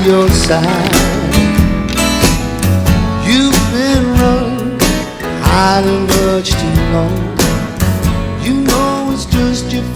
your side. You've been running, hiding much too long. You know it's just your